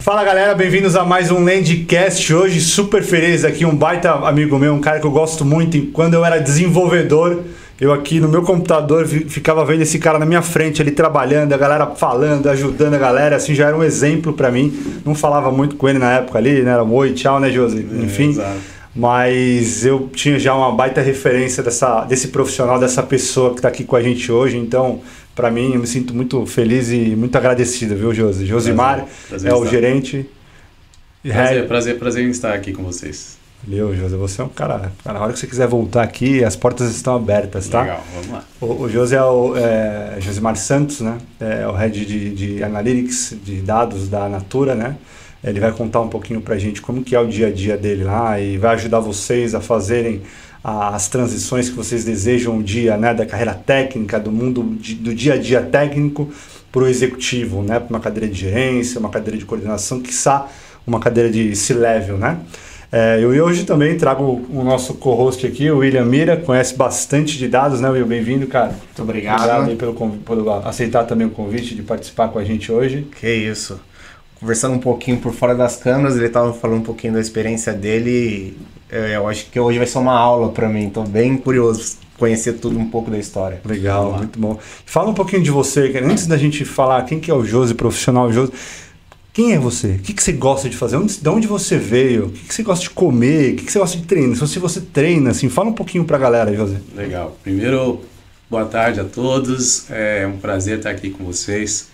Fala galera, bem-vindos a mais um Landcast. Hoje super feliz aqui, um baita amigo meu, um cara que eu gosto muito. E quando eu era desenvolvedor, eu aqui no meu computador ficava vendo esse cara na minha frente ali trabalhando, a galera falando, ajudando a galera, assim, já era um exemplo pra mim. Não falava muito com ele na época ali, né? Era um oi, tchau, né, Josi? Enfim, exato. Mas eu tinha já uma baita referência desse profissional, dessa pessoa que tá aqui com a gente hoje, então... Para mim, eu me sinto muito feliz e muito agradecido, viu, Josi? Josimar é o gerente. Prazer em estar aqui com vocês. Valeu, Josi. Você é um cara. A hora que você quiser voltar aqui, as portas estão abertas, tá? Legal, vamos lá. O Josi é o Josimar Santos, né? É o head de Analytics, de dados da Natura, né? Ele vai contar um pouquinho pra gente como que é o dia a dia dele lá e vai ajudar vocês a fazerem as transições que vocês desejam um dia, né, da carreira técnica, do mundo do dia a dia técnico para o executivo, né, para uma cadeira de gerência, uma cadeira de coordenação, quiçá uma cadeira de C-level, né? Eu hoje também trago o nosso co-host aqui, o William Mira, conhece bastante de dados, né, Will? Bem-vindo, cara. Muito obrigado. Obrigado por aceitar também o convite de participar com a gente hoje. Que isso. Conversando um pouquinho por fora das câmeras, ele estava falando um pouquinho da experiência dele. Eu acho que hoje vai ser uma aula para mim. Estou bem curioso conhecer tudo um pouco da história. Legal, muito bom. Fala um pouquinho de você, antes da gente falar quem que é o Josi, profissional Josi. Quem é você? O que você gosta de fazer? De onde você veio? O que você gosta de comer? O que você gosta de treinar? Se você treina, assim, fala um pouquinho para a galera, Josi. Legal. Primeiro, boa tarde a todos. É um prazer estar aqui com vocês.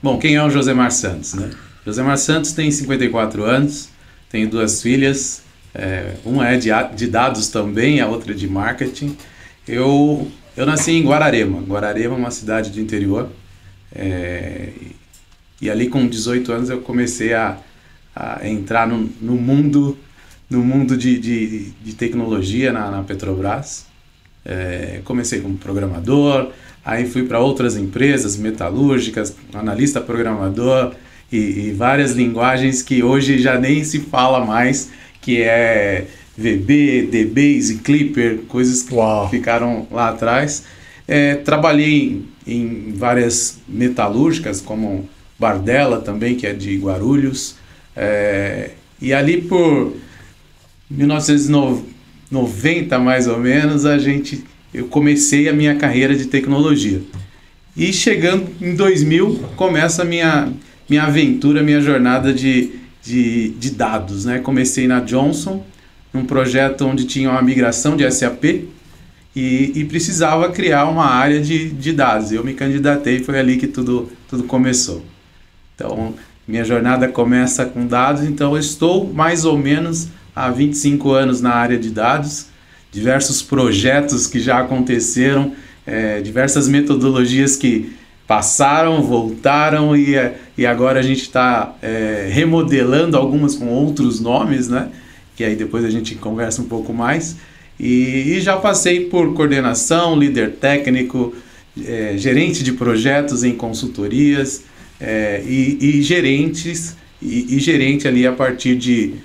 Bom, quem é o Josemar Santos, né? Josemar Santos tem 54 anos, tenho 2 filhas, uma é de dados também, a outra de marketing. Eu nasci em Guararema. Guararema é uma cidade do interior, e ali com 18 anos eu comecei a entrar no mundo de tecnologia na Petrobras. Comecei como programador, aí fui para outras empresas metalúrgicas, analista programador e várias linguagens que hoje já nem se fala mais, que é VB, DBase, Clipper, coisas que ficaram lá atrás. Trabalhei em várias metalúrgicas, como Bardella também, que é de Guarulhos, e ali por 1990 mais ou menos, eu comecei a minha carreira de tecnologia. E chegando em 2000, começa a minha aventura, minha jornada de dados, né? Comecei na Johnson, num projeto onde tinha uma migração de SAP e precisava criar uma área de dados. Eu me candidatei e foi ali que tudo começou. Então, minha jornada começa com dados, então eu estou mais ou menos há 25 anos na área de dados, diversos projetos que já aconteceram, diversas metodologias que passaram, voltaram e agora a gente está remodelando algumas com outros nomes, né? Que aí depois a gente conversa um pouco mais. E já passei por coordenação, líder técnico, gerente de projetos em consultorias e gerente ali a partir de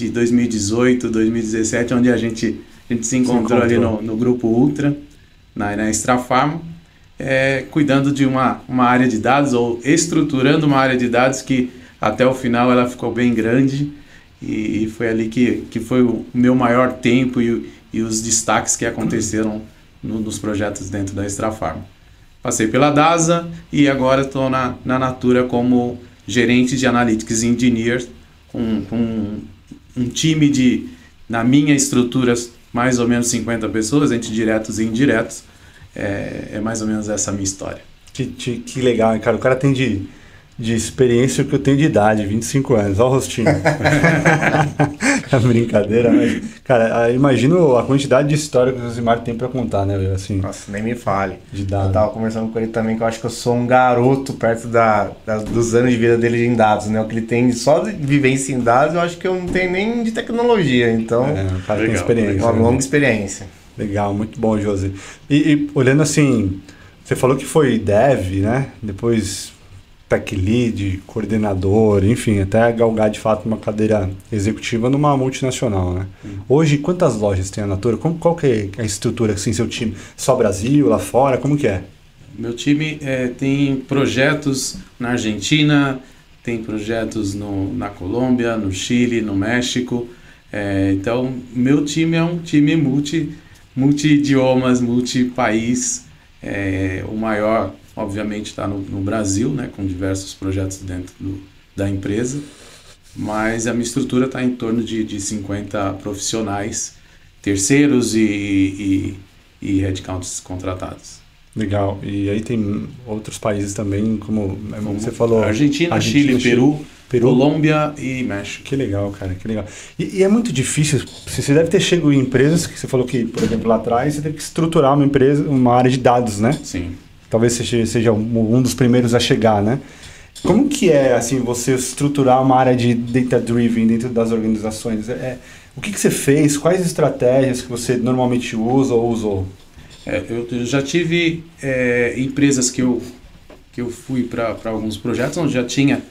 2018, 2017, onde a gente se encontrou ali no Grupo Ultra, na Extrafarma, cuidando de uma área de dados, ou estruturando uma área de dados que até o final ela ficou bem grande, e foi ali que foi o meu maior tempo e os destaques que aconteceram nos projetos dentro da Extrafarma. Passei pela DASA e agora estou na Natura como gerente de Analytics Engineers, com um time na minha estrutura, mais ou menos 50 pessoas, entre diretos e indiretos. É mais ou menos essa a minha história. Que legal, cara. O cara tem de experiência o que eu tenho de idade, 25 anos. Olha o rostinho. É brincadeira, mas... Cara, imagino a quantidade de história que o Josimar tem pra contar, né? Assim, nossa, nem me fale. De dados. Eu tava conversando com ele também, que eu acho que eu sou um garoto perto dos anos de vida dele em dados, né? O que ele tem só de vivência em dados, eu acho que eu não tenho nem de tecnologia, então... O cara tem experiência. Uma longa experiência. Legal, muito bom, Josi. E olhando assim, você falou que foi dev, né? Depois tech lead, coordenador, enfim, até galgar de fato uma cadeira executiva numa multinacional, né? Hoje, quantas lojas tem a Natura? Qual que é a estrutura, assim, seu time? Só Brasil, lá fora, como que é? Meu time tem projetos na Argentina, tem projetos na Colômbia, no Chile, no México. Então, meu time é um time multi-idiomas, multi-país. O maior, obviamente, está no Brasil, né, com diversos projetos dentro da empresa. Mas a minha estrutura está em torno de 50 profissionais, terceiros e headcounts contratados. Legal. E aí tem outros países também, como você falou... Argentina, Chile, Peru, Colômbia e México. Que legal, cara, que legal. E é muito difícil, você deve ter chegado em empresas que você falou que, por exemplo, lá atrás, você teve que estruturar uma empresa, uma área de dados, né? Sim. Talvez seja um dos primeiros a chegar, né? Como que é, assim, você estruturar uma área de data-driven dentro das organizações? O que você fez? Quais estratégias que você normalmente usa ou usou? Eu já tive empresas que eu fui para alguns projetos onde já tinha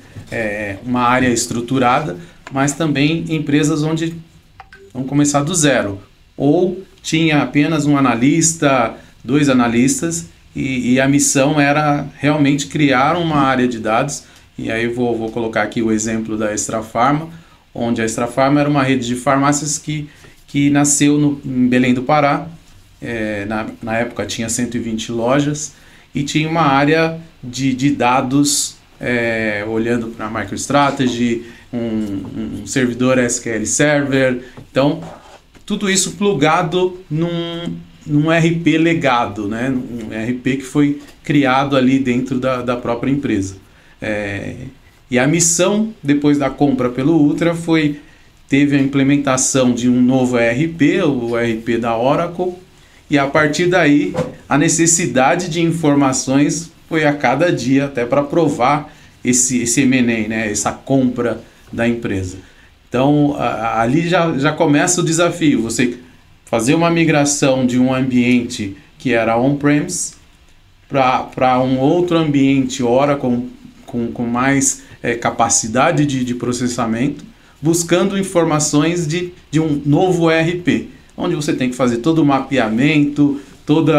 uma área estruturada, mas também empresas onde vão começar do zero. Ou tinha apenas um analista, 2 analistas, e a missão era realmente criar uma área de dados. E aí vou colocar aqui o exemplo da Extra Pharma, onde a Extra Pharma era uma rede de farmácias que nasceu em Belém do Pará. Na época tinha 120 lojas e tinha uma área de dados olhando para a MicroStrategy, um servidor SQL Server. Então, tudo isso plugado num RP legado, né? Um RP que foi criado ali dentro da própria empresa. E a missão, depois da compra pelo Ultra, teve a implementação de um novo ERP, o ERP da Oracle, e a partir daí a necessidade de informações foi a cada dia, até para provar esse M&A, né? Essa compra da empresa. Então, ali já começa o desafio, você fazer uma migração de um ambiente que era on-premise para um outro ambiente Oracle com mais capacidade de processamento, buscando informações de um novo ERP, onde você tem que fazer todo o mapeamento, todo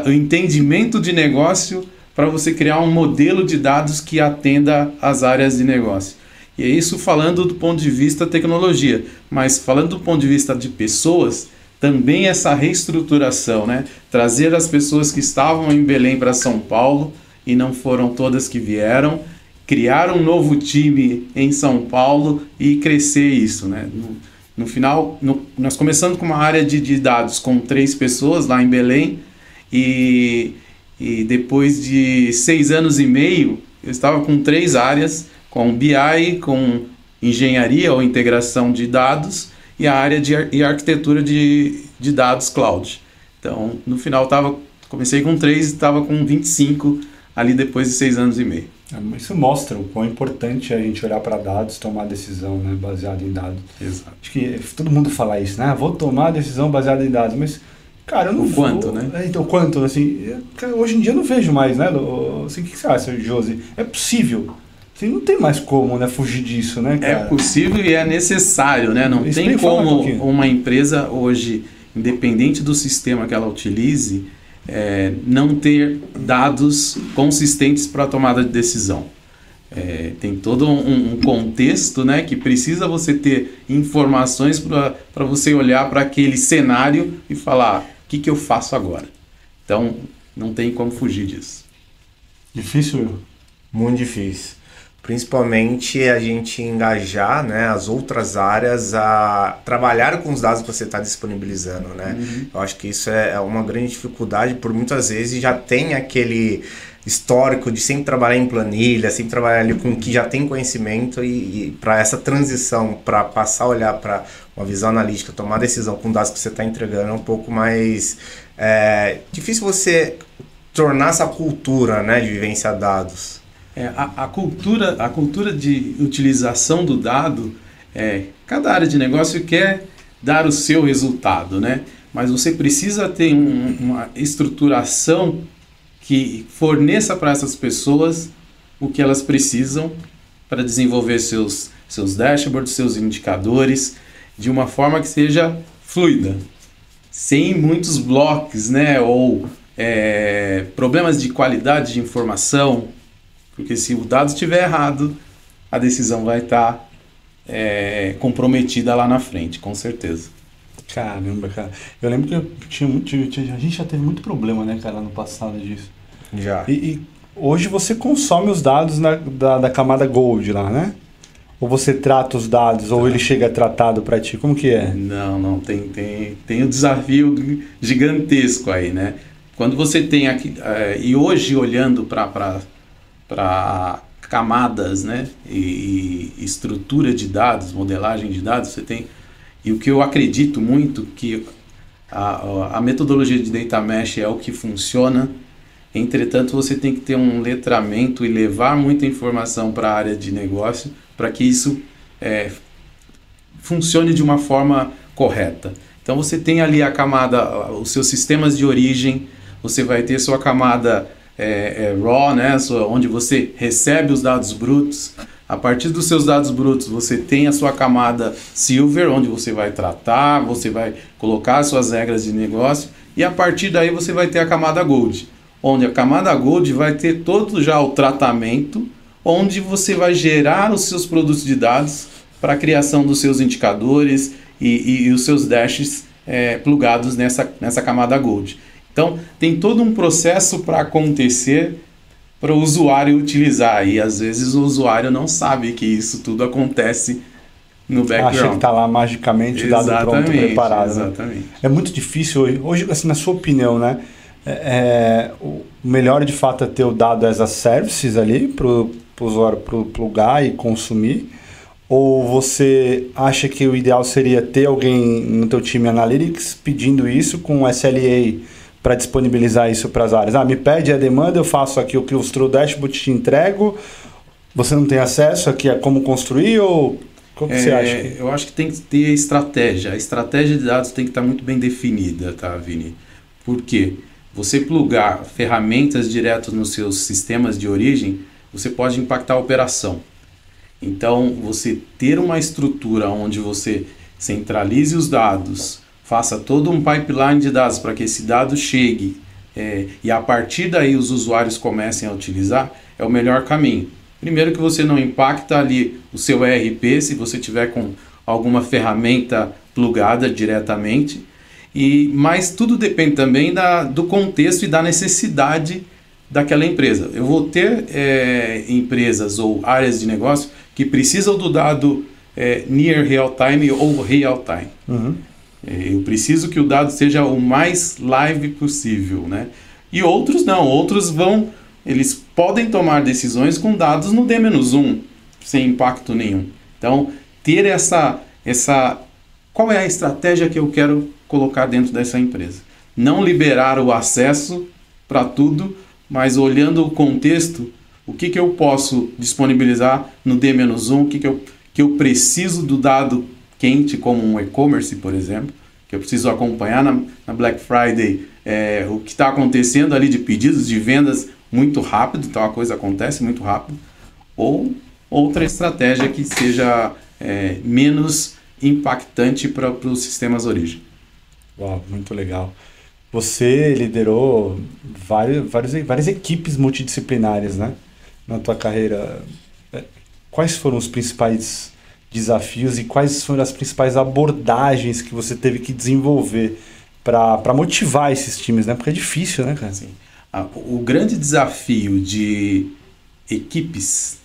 o entendimento de negócio para você criar um modelo de dados que atenda às áreas de negócio. E é isso falando do ponto de vista tecnologia, mas falando do ponto de vista de pessoas, também essa reestruturação, né? Trazer as pessoas que estavam em Belém para São Paulo, e não foram todas que vieram, criar um novo time em São Paulo e crescer isso, né? No final, nós começamos com uma área de dados com 3 pessoas lá em Belém e depois de 6 anos e meio, eu estava com 3 áreas, com BI, com engenharia ou integração de dados e a área de arquitetura de dados cloud. Então, no final, comecei com 3 e estava com 25 ali depois de 6 anos e meio. Isso mostra o quão importante é a gente olhar para dados, tomar decisão, né, baseada em dados. Exato. Acho que todo mundo fala isso, né? Vou tomar decisão baseada em dados, mas, cara, eu não vou... Quanto, né? Então, quanto, assim... Hoje em dia eu não vejo mais, né? Assim, o que você acha, Josi? É possível. Assim, não tem mais como, né, fugir disso, né, cara? É possível e é necessário, né? Não tem como uma empresa hoje, independente do sistema que ela utilize, não ter dados consistentes para a tomada de decisão. Tem todo um contexto, né, que precisa você ter informações para você olhar para aquele cenário e falar, o que eu faço agora? Então, não tem como fugir disso. Difícil? Muito difícil. Principalmente a gente engajar, né, as outras áreas a trabalhar com os dados que você está disponibilizando, né? Uhum. Eu acho que isso é uma grande dificuldade, por muitas vezes já tem aquele histórico de sempre trabalhar em planilha, sempre trabalhar ali com o que já tem conhecimento e para essa transição, para passar a olhar para uma visão analítica, tomar decisão com dados que você está entregando é um pouco mais difícil você tornar essa cultura, né, de vivenciar dados. A cultura de utilização do dado, cada área de negócio quer dar o seu resultado, né? Mas você precisa ter uma estruturação que forneça para essas pessoas o que elas precisam para desenvolver seus dashboards, seus indicadores, de uma forma que seja fluida, sem muitos blocos, né? Ou problemas de qualidade de informação. Porque se o dado estiver errado, a decisão vai estar comprometida lá na frente, com certeza. Caramba, cara. Eu lembro que a gente já teve muito problema, né, cara, no passado disso. Já. E hoje você consome os dados da camada Gold lá, né? Ou você trata os dados, ou ele chega tratado para ti? Como que é? Não, tem um desafio gigantesco aí, né? Quando você tem aqui, e hoje olhando para camadas, né, e estrutura de dados, modelagem de dados, você tem, e o que eu acredito muito, que a metodologia de Data Mesh é o que funciona. Entretanto, você tem que ter um letramento e levar muita informação para a área de negócio para que isso funcione de uma forma correta. Então, você tem ali a camada, os seus sistemas de origem, você vai ter sua camada raw, né, onde você recebe os dados brutos. A partir dos seus dados brutos, você tem a sua camada silver, onde você vai tratar, você vai colocar as suas regras de negócio, e a partir daí você vai ter a camada gold, onde a camada Gold vai ter todo já o tratamento, onde você vai gerar os seus produtos de dados para a criação dos seus indicadores e os seus dashes plugados nessa camada Gold. Então, tem todo um processo para acontecer para o usuário utilizar, e às vezes o usuário não sabe que isso tudo acontece no background. Acha que está lá magicamente o dado pronto, preparado. Exatamente. Né? É muito difícil hoje, assim, na sua opinião, né? O melhor de fato é ter o dado as a services ali para o usuário plugar e consumir, ou você acha que o ideal seria ter alguém no teu time Analytics pedindo isso com SLA para disponibilizar isso para as áreas? Me pede a demanda, eu faço aqui o que o True Dashboard te entrego, você não tem acesso aqui a como construir, ou como você acha? Eu acho que tem que ter estratégia. A estratégia de dados tem que estar muito bem definida, tá, Vini? Por quê? Você plugar ferramentas direto nos seus sistemas de origem, você pode impactar a operação. Então, você ter uma estrutura onde você centralize os dados, faça todo um pipeline de dados para que esse dado chegue e a partir daí os usuários comecem a utilizar, é o melhor caminho. Primeiro que você não impacta ali o seu ERP, se você tiver com alguma ferramenta plugada diretamente, mas tudo depende também do contexto e da necessidade daquela empresa. Eu vou ter empresas ou áreas de negócio que precisam do dado near real time ou real time. Uhum. Eu preciso que o dado seja o mais live possível, né? E outros não, eles podem tomar decisões com dados no D-1, sem impacto nenhum. Então, ter qual é a estratégia que eu quero colocar dentro dessa empresa? Não liberar o acesso para tudo, mas olhando o contexto, o que eu posso disponibilizar no D-1, que eu preciso do dado quente, como um e-commerce, por exemplo, que eu preciso acompanhar na Black Friday o que está acontecendo ali de pedidos, de vendas muito rápido, então a coisa acontece muito rápido, ou outra estratégia que seja menos impactante para os sistemas origem. Uau, muito legal. Você liderou várias equipes multidisciplinares, né, na tua carreira. Quais foram os principais desafios e quais foram as principais abordagens que você teve que desenvolver para motivar esses times, né? Porque é difícil, né, cara? Sim. O grande desafio de equipes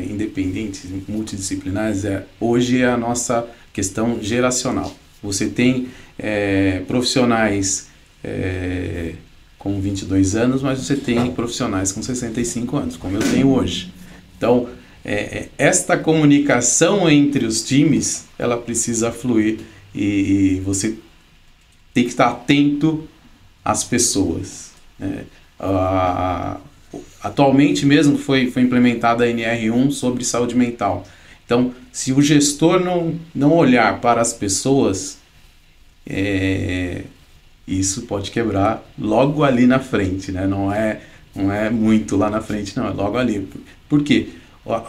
independentes, multidisciplinares, hoje é a nossa questão geracional. Você tem profissionais com 22 anos, mas você tem profissionais com 65 anos, como eu tenho hoje. Então, esta comunicação entre os times, ela precisa fluir e você tem que estar atento às pessoas, né? Atualmente mesmo foi implementada a NR1 sobre saúde mental. Então, se o gestor não olhar para as pessoas, isso pode quebrar logo ali na frente, né? Não é muito lá na frente, não, é logo ali. Por quê?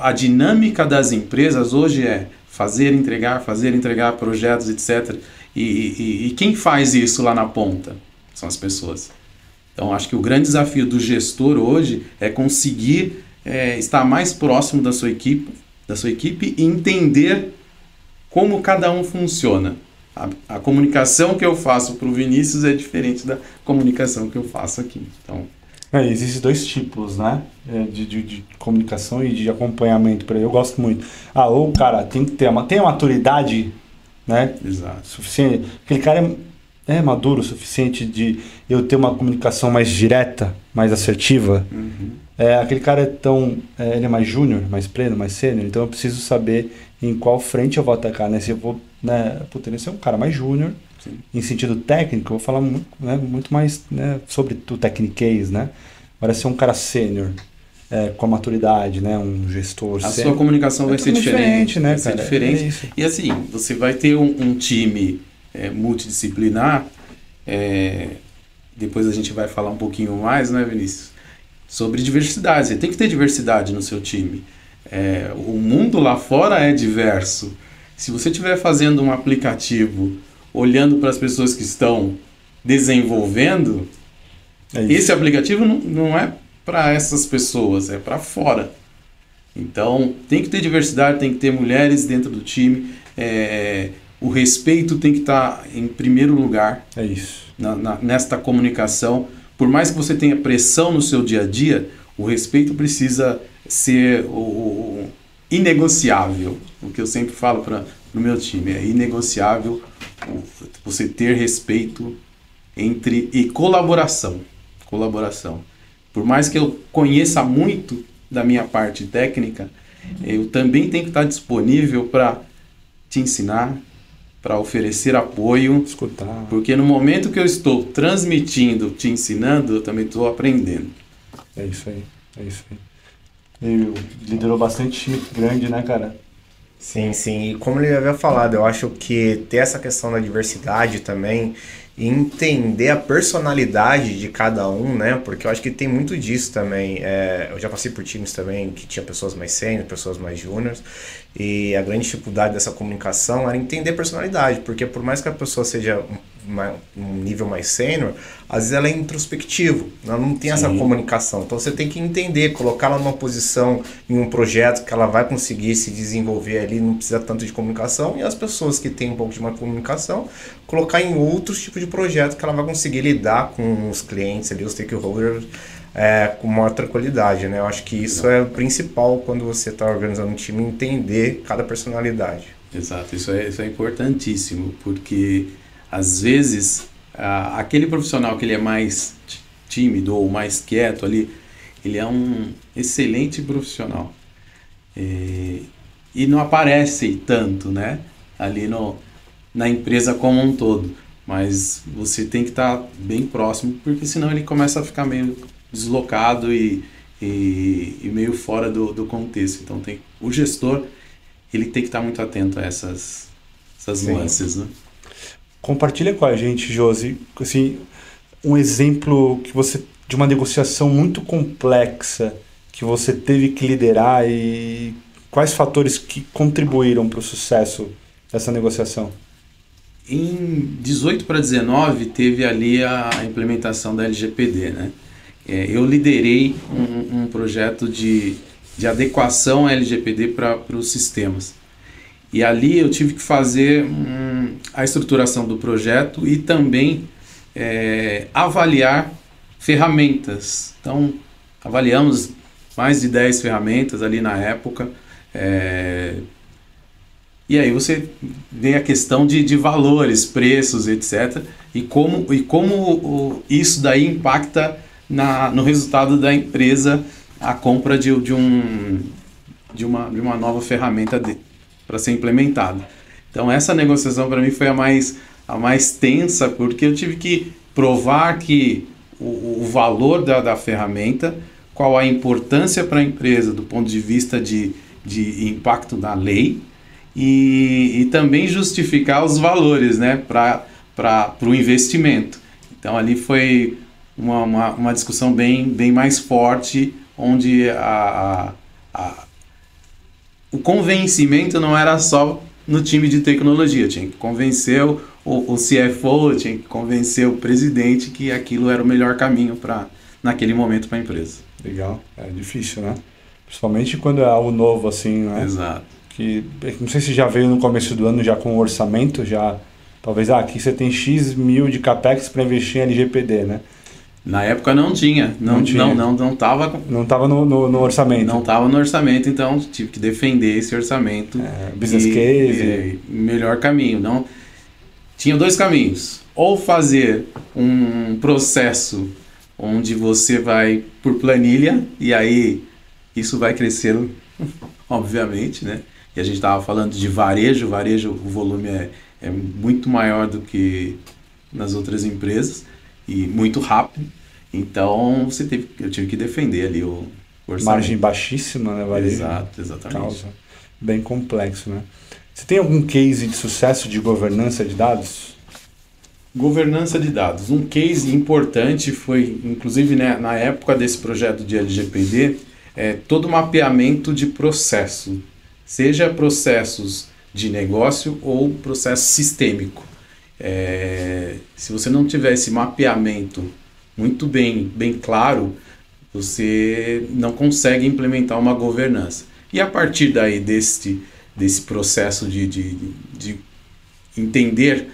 A dinâmica das empresas hoje é fazer, entregar projetos, etc. E quem faz isso lá na ponta? São as pessoas. Então, acho que o grande desafio do gestor hoje é conseguir estar mais próximo da sua equipe da sua equipe e entender como cada um funciona. A comunicação que eu faço para o Vinícius é diferente da comunicação que eu faço aqui. Então, existem dois tipos, né? De comunicação e de acompanhamento. Eu gosto muito. O cara tem que ter tem a maturidade, né? Exato. Suficiente. Aquele cara é maduro o suficiente de eu ter uma comunicação mais direta, mais assertiva. Aquele cara ele é mais júnior, mais pleno, mais sênior. Então eu preciso saber em qual frente eu vou atacar, né? Se eu vou, né? Esse é um cara mais júnior. Sim. Em sentido técnico, eu vou falar muito mais, né, sobre o techniquez, né? Agora, se é um cara sênior, com a maturidade, né? Um gestor a sênior, sua comunicação vai ser diferente, né, vai ser diferente. E assim, você vai ter um time multidisciplinar, depois a gente vai falar um pouquinho mais, né, Vinícius? Sobre diversidade. Você tem que ter diversidade no seu time. O mundo lá fora é diverso. Se você estiver fazendo um aplicativo olhando para as pessoas que estão desenvolvendo, esse aplicativo não é para essas pessoas, é para fora. Então, tem que ter diversidade, tem que ter mulheres dentro do time, o respeito tem que estar em primeiro lugar. É isso. Nesta comunicação. Por mais que você tenha pressão no seu dia a dia, o respeito precisa ser o inegociável. O que eu sempre falo para o meu time, é inegociável você ter respeito e colaboração. Por mais que eu conheça muito da minha parte técnica, eu também tenho que estar disponível para te ensinar, para oferecer apoio, escutar. Porque no momento que eu estou transmitindo, te ensinando, eu também estou aprendendo. É isso aí. Ele liderou bastante time grande, né, cara? Sim. E como ele havia falado, eu acho que ter essa questão da diversidade também, e entender a personalidade de cada um, né? Porque eu acho que tem muito disso também. Eu já passei por times também que tinha pessoas mais sênior, pessoas mais júniores, e a grande dificuldade dessa comunicação era entender a personalidade, porque por mais que a pessoa seja um nível mais sênior, às vezes ela é introspectivo, ela não tem essa comunicação. Então você tem que entender, colocá-la numa posição em um projeto que ela vai conseguir se desenvolver ali, não precisa tanto de comunicação, e as pessoas que têm um pouco de uma comunicação, colocar em outros tipos de projeto que ela vai conseguir lidar com os clientes ali, os stakeholders, com maior tranquilidade, né? Eu acho que isso é o principal quando você está organizando um time, entender cada personalidade. Exato, isso é importantíssimo, porque às vezes aquele profissional que ele é mais tímido ou mais quieto ali, ele é um excelente profissional e não aparece tanto, né? Ali na empresa como um todo, mas você tem que estar bem próximo, porque senão ele começa a ficar meio deslocado e meio fora do contexto. Então o gestor, ele tem que estar muito atento a essas nuances, né? Compartilha com a gente, Josi, assim, um exemplo de uma negociação muito complexa que você teve que liderar e quais fatores que contribuíram para o sucesso dessa negociação. Em 18 para 19 teve ali a implementação da LGPD, né? Eu liderei um projeto de adequação à LGPD para os sistemas. E ali eu tive que fazer a estruturação do projeto e também avaliar ferramentas. Então, avaliamos mais de 10 ferramentas ali na época. E aí você vê a questão de valores, preços, etc. E como isso daí impacta no resultado da empresa, a compra de uma nova ferramenta para ser implementada. Então essa negociação para mim foi a mais tensa, porque eu tive que provar que o valor da ferramenta, qual a importância para a empresa do ponto de vista de impacto da lei, e também justificar os valores, né, para o investimento. Então ali foi uma discussão bem mais forte, onde o convencimento não era só no time de tecnologia, tinha que convencer o CFO, tinha que convencer o presidente que aquilo era o melhor caminho naquele momento para a empresa. Legal, é difícil, né? Principalmente quando é algo novo, assim, né? Exato. Que, não sei se já veio no começo do ano já com o orçamento, já... Talvez, aqui você tem X mil de CAPEX para investir em LGPD, né? Na época não tinha. Não estava... Não estava no orçamento. Não estava no orçamento, então tive que defender esse orçamento. Business case. Melhor caminho. Não, tinha dois caminhos. Ou fazer um processo onde você vai por planilha, e aí isso vai crescendo, obviamente, né? E a gente estava falando de varejo, o volume é muito maior do que nas outras empresas e muito rápido. Então eu tive que defender ali o orçamento. Margem baixíssima, né, varejo? Exatamente. Causa bem complexo, né? Você tem algum case de sucesso de governança de dados? Governança de dados. Um case importante foi, inclusive, né, na época desse projeto de LGPD, todo o mapeamento de processo, seja processos de negócio ou processo sistêmico. Se você não tiver esse mapeamento muito bem claro, você não consegue implementar uma governança. E a partir daí desse processo de entender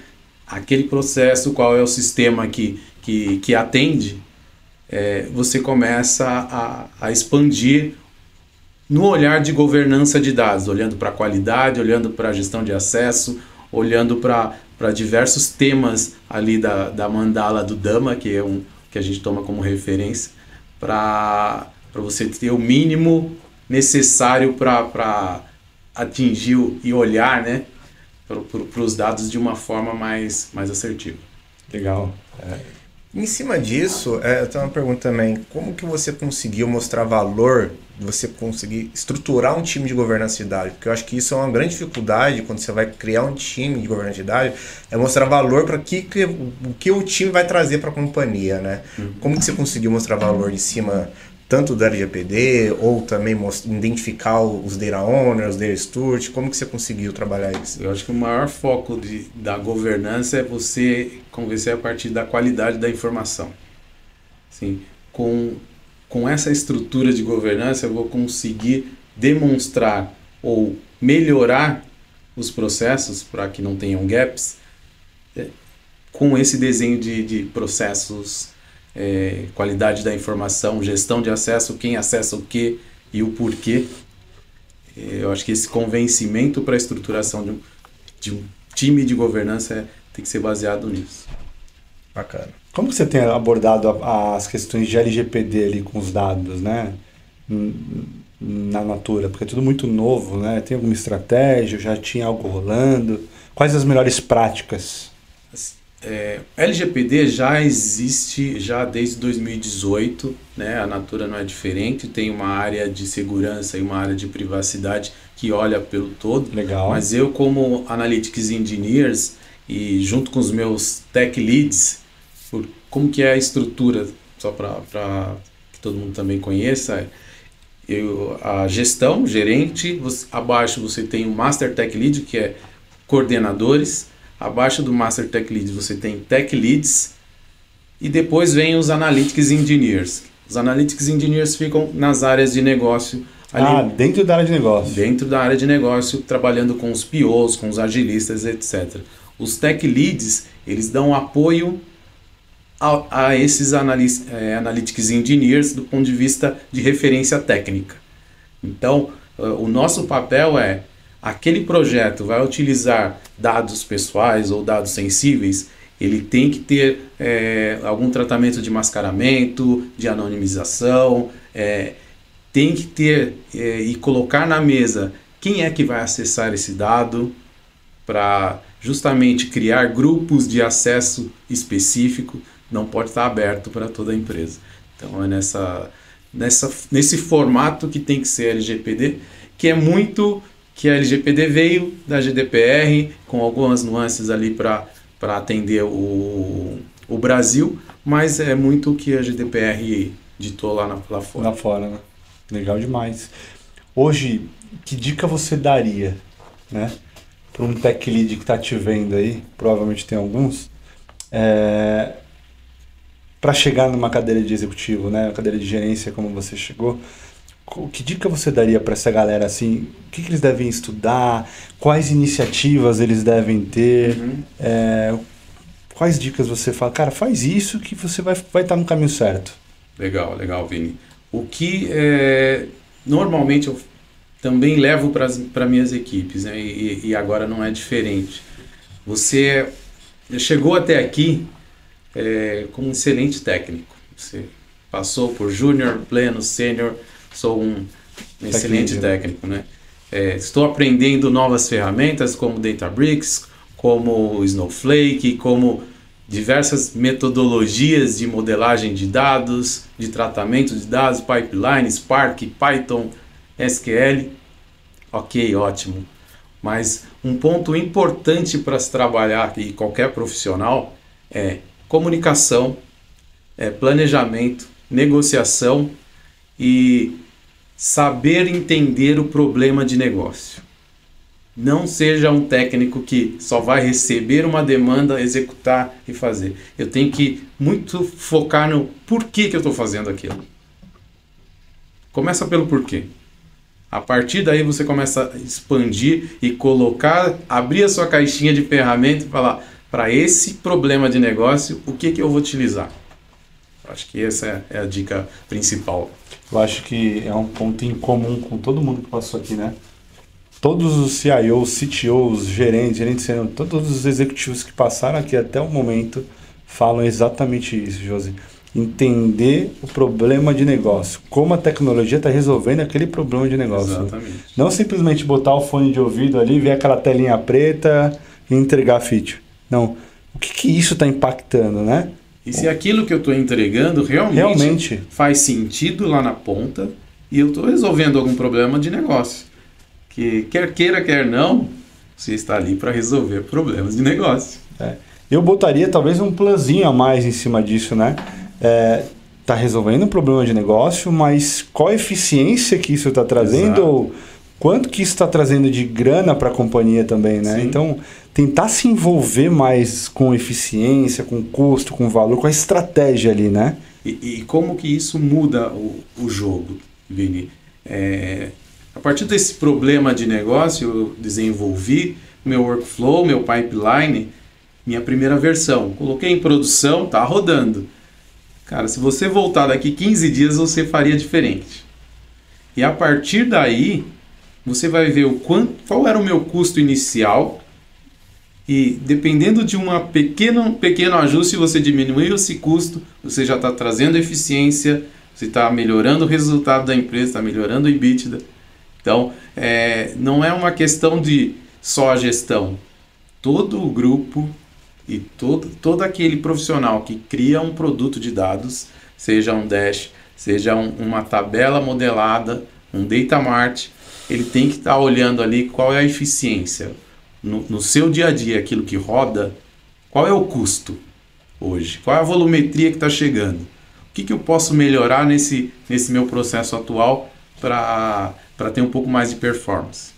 aquele processo, qual é o sistema que atende, você começa a expandir no olhar de governança de dados, olhando para a qualidade, olhando para a gestão de acesso, olhando para diversos temas ali da mandala do Dama, que é que a gente toma como referência, para você ter o mínimo necessário para atingir e olhar, né, para os dados de uma forma mais assertiva. Legal. Em cima disso, eu tenho uma pergunta também. Como que você conseguiu mostrar valor, você conseguir estruturar um time de governança de dados? Porque eu acho que isso é uma grande dificuldade quando você vai criar um time de governança de dados, é mostrar valor para o que o time vai trazer para a companhia, né? Como que você conseguiu mostrar valor em cima tanto do LGPD, ou também identificar os data owners, os data stewards? Como que você conseguiu trabalhar isso? Eu acho que o maior foco da governança é você convencer a partir da qualidade da informação. Assim, com essa estrutura de governança, eu vou conseguir demonstrar ou melhorar os processos para que não tenham gaps, com esse desenho de processos, qualidade da informação, gestão de acesso, quem acessa o que e o porquê. Eu acho que esse convencimento para a estruturação de um time de governança tem que ser baseado nisso. Bacana. Como você tem abordado as questões de LGPD ali com os dados, né? Na Natura? Porque é tudo muito novo, né? Tem alguma estratégia? Já tinha algo rolando? Quais as melhores práticas? LGPD já existe desde 2018, né? A Natura não é diferente, tem uma área de segurança e uma área de privacidade que olha pelo todo. Legal. Mas eu, como Analytics Engineers e junto com os meus Tech Leads, como que é a estrutura, só para que todo mundo também conheça, a gestão, gerente, abaixo você tem o Master Tech Lead, que é coordenadores. Abaixo do Master Tech Lead você tem Tech Leads e depois vem os Analytics Engineers. Os Analytics Engineers ficam nas áreas de negócio. Ali, dentro da área de negócio. Dentro da área de negócio, trabalhando com os POs, com os agilistas, etc. Os Tech Leads, eles dão apoio a esses Analytics Engineers do ponto de vista de referência técnica. Então, o nosso papel aquele projeto vai utilizar dados pessoais ou dados sensíveis, ele tem que ter algum tratamento de mascaramento, de anonimização, tem que ter e colocar na mesa quem é que vai acessar esse dado para justamente criar grupos de acesso específico, não pode estar aberto para toda a empresa. Então é nesse formato que tem que ser a LGPD, que a LGPD veio da GDPR, com algumas nuances ali para atender o Brasil, mas é muito o que a GDPR ditou lá fora. Lá fora, né? Legal demais. Hoje, que dica você daria, né, para um tech lead que está te vendo aí, provavelmente tem alguns, para chegar numa cadeira de executivo, né, cadeira de gerência como você chegou, Que dica você daria para essa galera assim? O que eles devem estudar? Quais iniciativas eles devem ter? Quais dicas você fala? Cara, faz isso que você vai estar no caminho certo. Legal, Vini. O que normalmente eu também levo para minhas equipes, né? E agora não é diferente. Você chegou até aqui como um excelente técnico. Você passou por júnior, pleno, sênior. Sou um excelente técnico, né? Estou aprendendo novas ferramentas como Databricks, como Snowflake, como diversas metodologias de modelagem de dados, de tratamento de dados, pipeline, Spark, Python, SQL. Ok, ótimo. Mas um ponto importante para se trabalhar aqui, qualquer profissional, é comunicação, planejamento, negociação e saber entender o problema de negócio. Não seja um técnico que só vai receber uma demanda, executar e fazer. Eu tenho que muito focar no porquê que eu estou fazendo aquilo. Começa pelo porquê. A partir daí você começa a expandir e abrir a sua caixinha de ferramentas e falar, para esse problema de negócio, o que eu vou utilizar? Acho que essa é a dica principal. Eu acho que é um ponto em comum com todo mundo que passou aqui, né? Todos os CIOs, CTOs, gerentes, todos os executivos que passaram aqui até o momento falam exatamente isso, Josi. Entender o problema de negócio, como a tecnologia está resolvendo aquele problema de negócio. Exatamente. Não simplesmente botar o fone de ouvido ali, ver aquela telinha preta e entregar feature. Não. O que isso está impactando, né? E se aquilo que eu estou entregando realmente faz sentido lá na ponta e eu estou resolvendo algum problema de negócio. Que quer queira, quer não, você está ali para resolver problemas de negócio. Eu botaria talvez um plusinho a mais em cima disso, né? Está resolvendo um problema de negócio, mas qual a eficiência que isso está trazendo? Exato. Ou quanto que isso está trazendo de grana para a companhia também, né? Sim. Então, tentar se envolver mais com eficiência, com custo, com valor, com a estratégia ali, né? E como que isso muda o jogo, Vini? A partir desse problema de negócio, eu desenvolvi meu workflow, meu pipeline, minha primeira versão. Coloquei em produção, tá rodando. Cara, se você voltar daqui 15 dias, você faria diferente. E a partir daí, você vai ver qual era o meu custo inicial e dependendo de um pequeno ajuste, você diminuiu esse custo, você já está trazendo eficiência, você está melhorando o resultado da empresa, está melhorando o EBITDA. Então, não é uma questão de só a gestão. Todo o grupo e todo aquele profissional que cria um produto de dados, seja um dash, seja uma tabela modelada, um data mart, ele tem que estar olhando ali qual é a eficiência. No seu dia a dia, aquilo que roda, qual é o custo hoje? Qual é a volumetria que está chegando? O que eu posso melhorar nesse meu processo atual para ter um pouco mais de performance?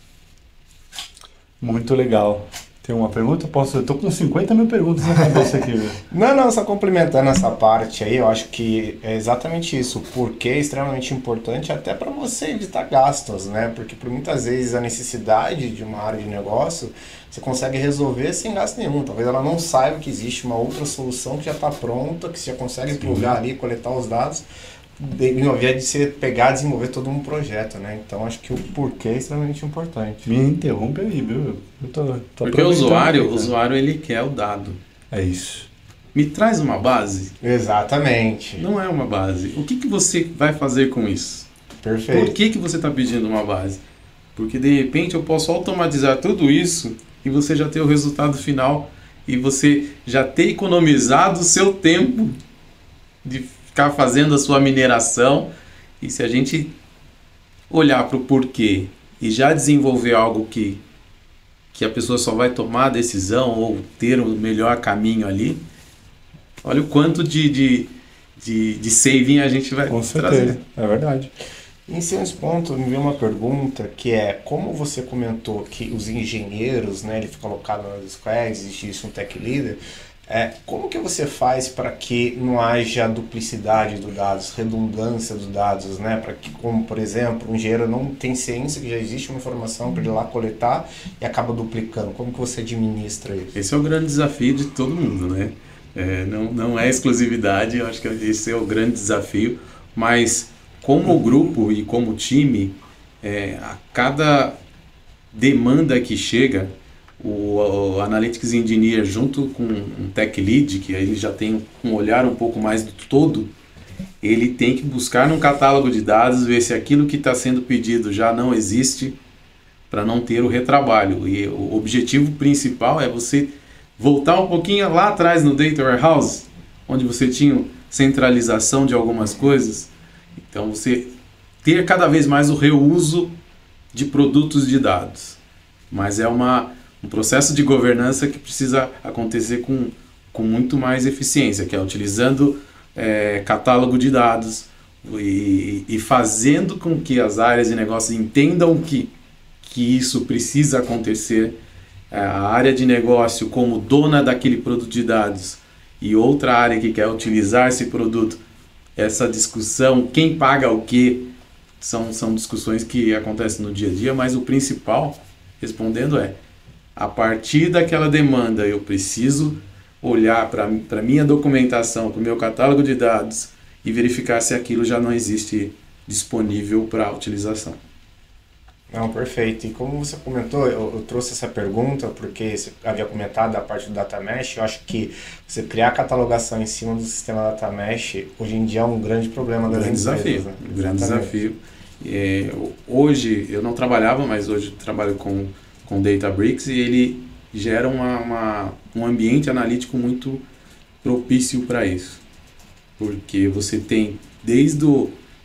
Muito legal. Tem uma pergunta? Eu tô com 50 mil perguntas na cabeça aqui. Não, só complementando essa parte aí, eu acho que é exatamente isso. O porquê é extremamente importante até para você evitar gastos, né? Porque por muitas vezes a necessidade de uma área de negócio você consegue resolver sem gasto nenhum. Talvez ela não saiba que existe uma outra solução que já está pronta, que você já consegue plugar ali, coletar os dados, ao invés de você pegar e desenvolver todo um projeto, né? Então acho que o porquê é extremamente importante. Me interrompe aí, viu? Eu tô porque o usuário ele quer o dado. É isso. Me traz uma base? Exatamente. Não é uma base. O que você vai fazer com isso? Perfeito. Por que você está pedindo uma base? Porque de repente eu posso automatizar tudo isso e você já ter o resultado final e você já ter economizado o seu tempo de ficar fazendo a sua mineração. E se a gente olhar para o porquê e já desenvolver algo que a pessoa só vai tomar a decisão ou ter o melhor caminho ali, olha o quanto de saving a gente vai Com trazer. certeza, é verdade. Em seus pontos, me veio uma pergunta que é, como você comentou que os engenheiros, né, ele fica colocado nas squads, existe um tech leader, Como que você faz para que não haja duplicidade dos dados, redundância dos dados, né? Para que, como por exemplo, um engenheiro não tem ciência que já existe uma informação para ele ir lá coletar e acaba duplicando. Como que você administra isso? Esse é o grande desafio de todo mundo, né? Não é exclusividade, eu acho que esse é o grande desafio, mas como grupo e como time, a cada demanda que chega, o Analytics Engineer junto com um Tech Lead, que aí ele já tem um olhar um pouco mais do todo, ele tem que buscar num catálogo de dados, ver se aquilo que está sendo pedido já não existe, para não ter o retrabalho. E o objetivo principal é você voltar um pouquinho lá atrás no Data Warehouse, onde você tinha centralização de algumas coisas. Então você ter cada vez mais o reuso de produtos de dados. Mas é um processo de governança que precisa acontecer com muito mais eficiência, que é utilizando catálogo de dados e fazendo com que as áreas de negócio entendam que isso precisa acontecer. A área de negócio como dona daquele produto de dados e outra área que quer utilizar esse produto, essa discussão, quem paga o quê, são discussões que acontecem no dia a dia, mas o principal, respondendo, a partir daquela demanda eu preciso olhar para a minha documentação, para o meu catálogo de dados e verificar se aquilo já não existe disponível para utilização. Não, perfeito. E como você comentou, eu trouxe essa pergunta porque você havia comentado da parte do Data Mesh. Eu acho que você criar catalogação em cima do sistema Data Mesh hoje em dia é um grande problema das empresas. Desafio, né? Um grande desafio. Hoje, eu não trabalhava, mas hoje trabalho com Databricks e ele gera um ambiente analítico muito propício para isso. Porque você tem desde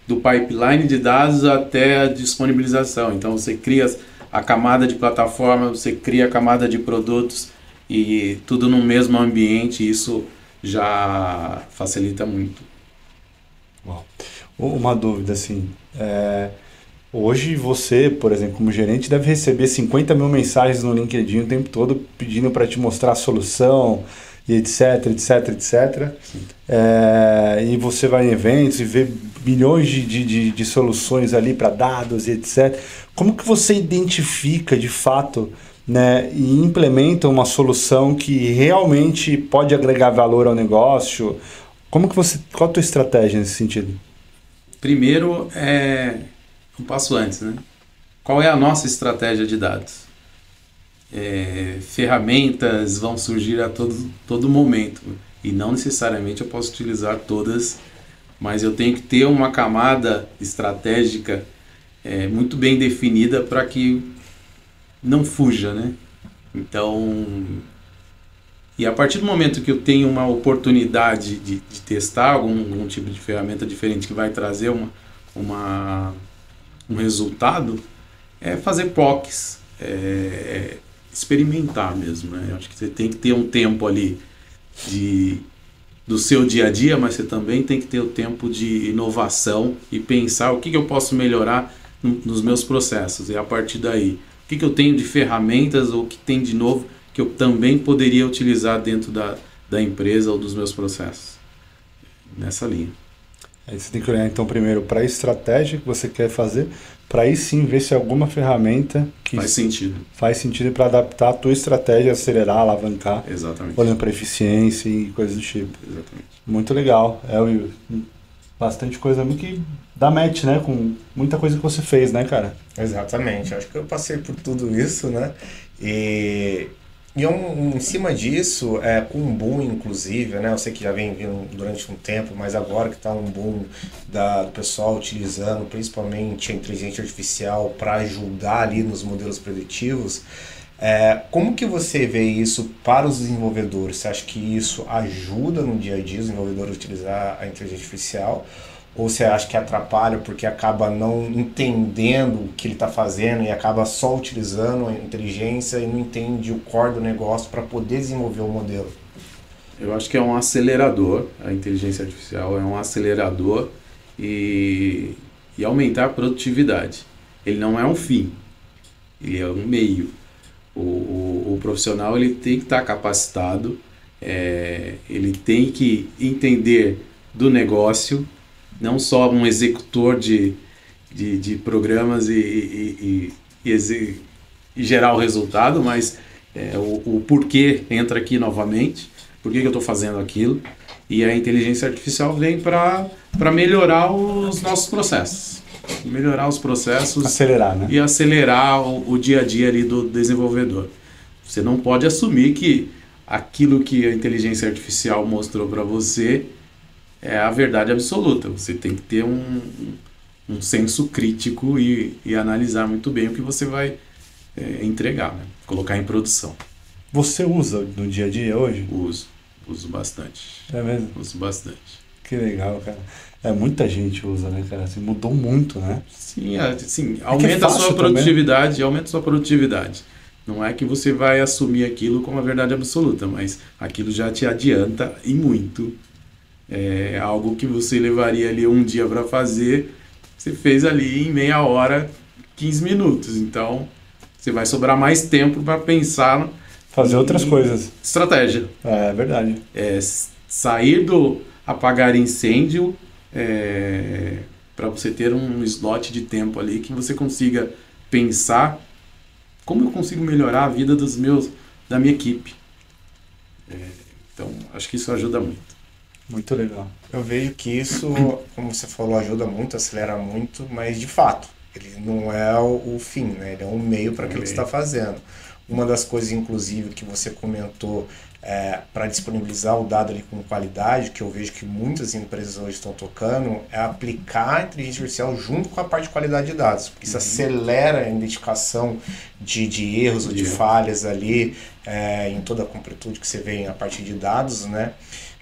do pipeline de dados até a disponibilização. Então você cria a camada de plataforma, você cria a camada de produtos e tudo no mesmo ambiente, isso já facilita muito. Uau. Uma dúvida assim, hoje você, por exemplo, como gerente, deve receber 50 mil mensagens no LinkedIn o tempo todo pedindo para te mostrar a solução, e etc, etc, etc. E você vai em eventos e vê milhões de soluções ali para dados e etc. Como que você identifica de fato, né, e implementa uma solução que realmente pode agregar valor ao negócio? Qual a tua estratégia nesse sentido? Primeiro, um passo antes, né? Qual é a nossa estratégia de dados? Ferramentas vão surgir a todo momento e não necessariamente eu posso utilizar todas, mas eu tenho que ter uma camada estratégica muito bem definida para que não fuja, né? Então, e a partir do momento que eu tenho uma oportunidade de testar algum tipo de ferramenta diferente que vai trazer um resultado, fazer POCs, experimentar mesmo, né? Eu acho que você tem que ter um tempo ali do seu dia a dia, mas você também tem que ter o tempo de inovação e pensar o que eu posso melhorar nos meus processos. E a partir daí, o que eu tenho de ferramentas ou o que tem de novo que eu também poderia utilizar dentro da empresa ou dos meus processos. Nessa linha. Aí você tem que olhar então primeiro para a estratégia que você quer fazer, para aí sim ver se alguma ferramenta que faz sentido para adaptar a tua estratégia, acelerar, alavancar. Exatamente. Olhando para eficiência e coisas do tipo. Exatamente. Muito legal. Bastante coisa que dá match, né? Com muita coisa que você fez, né, cara? Exatamente. Acho que eu passei por tudo isso, né? E em cima disso, com um boom, inclusive, né? Eu sei que já vem vindo durante um tempo, mas agora que está um boom do pessoal utilizando principalmente a inteligência artificial para ajudar ali nos modelos preditivos, como que você vê isso para os desenvolvedores? Você acha que isso ajuda no dia a dia os desenvolvedores a utilizar a inteligência artificial? Ou você acha que atrapalha porque acaba não entendendo o que ele está fazendo e acaba só utilizando a inteligência e não entende o core do negócio para poder desenvolver o modelo? Eu acho que é um acelerador, a inteligência artificial é um acelerador e aumentar a produtividade. Ele não é um fim, ele é um meio. O profissional ele tem que estar capacitado ele tem que entender do negócio, não só um executor de programas e gerar o resultado, mas o porquê entra aqui novamente, por que eu estou fazendo aquilo. E a inteligência artificial vem para melhorar os nossos processos. Melhorar os processos. Acelerar, né? E acelerar o dia a dia ali do desenvolvedor. Você não pode assumir que aquilo que a inteligência artificial mostrou para você é a verdade absoluta. Você tem que ter um senso crítico e analisar muito bem o que você vai entregar, né? Colocar em produção. Você usa no dia a dia hoje? Uso bastante. É mesmo? Uso bastante. Que legal, cara. Muita gente usa, né, cara? Assim, mudou muito, né? Sim, aumenta a sua produtividade, também. Aumenta a sua produtividade. Não é que você vai assumir aquilo como a verdade absoluta, mas aquilo já te adianta e muito. É algo que você levaria ali um dia para fazer, você fez ali em meia hora, 15 minutos. Então, você vai sobrar mais tempo para pensar... Fazer outras coisas. Estratégia. É verdade. Sair do apagar incêndio para você ter um slot de tempo ali que você consiga pensar como eu consigo melhorar a vida da minha equipe. Então, acho que isso ajuda muito. Muito legal. Eu vejo que isso, como você falou, ajuda muito, acelera muito, mas de fato, ele não é o fim, né? Ele é um meio para aquilo que você está fazendo. Uma das coisas, inclusive, que você comentou para disponibilizar o dado ali com qualidade, que eu vejo que muitas empresas hoje estão tocando, é aplicar a inteligência artificial junto com a parte de qualidade de dados, porque isso acelera a identificação de erros ou de falhas ali em toda a completude que você vê a partir de dados, né?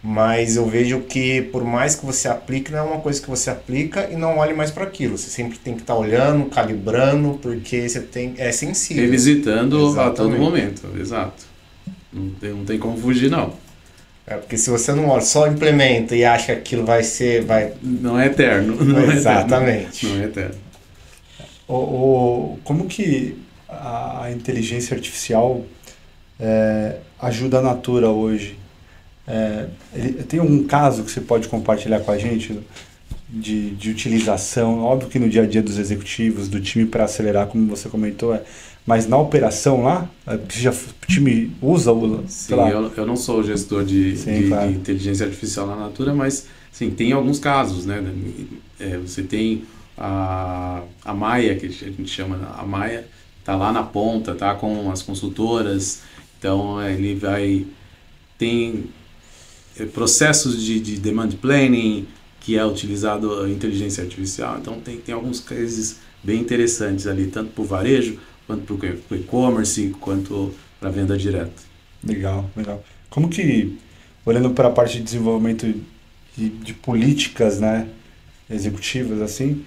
Mas eu vejo que por mais que você aplique, não é uma coisa que você aplica e não olhe mais para aquilo. Você sempre tem que estar olhando, calibrando, porque você é sensível. Revisitando. Exatamente. A todo momento, exato. Não tem como fugir, não. Porque se você não olha, só implementa e acha que aquilo vai... Não é eterno. Exatamente. Não é eterno. Como que a inteligência artificial ajuda a Natura hoje? Tem algum caso que você pode compartilhar com a gente de utilização? Óbvio que no dia a dia dos executivos, do time para acelerar, como você comentou, mas na operação lá, o time usa sim, eu não sou gestor de inteligência artificial na Natura, mas sim, tem alguns casos, né? Você tem a Maia, que a gente chama, a Maia está lá na ponta, tá com as consultoras, então ele tem processos de demand planning, que é utilizado a inteligência artificial. Então tem alguns cases bem interessantes ali, tanto para o varejo, quanto para o e-commerce, quanto para a venda direta. Legal. Como que, olhando para a parte de desenvolvimento de políticas, né, executivas, assim,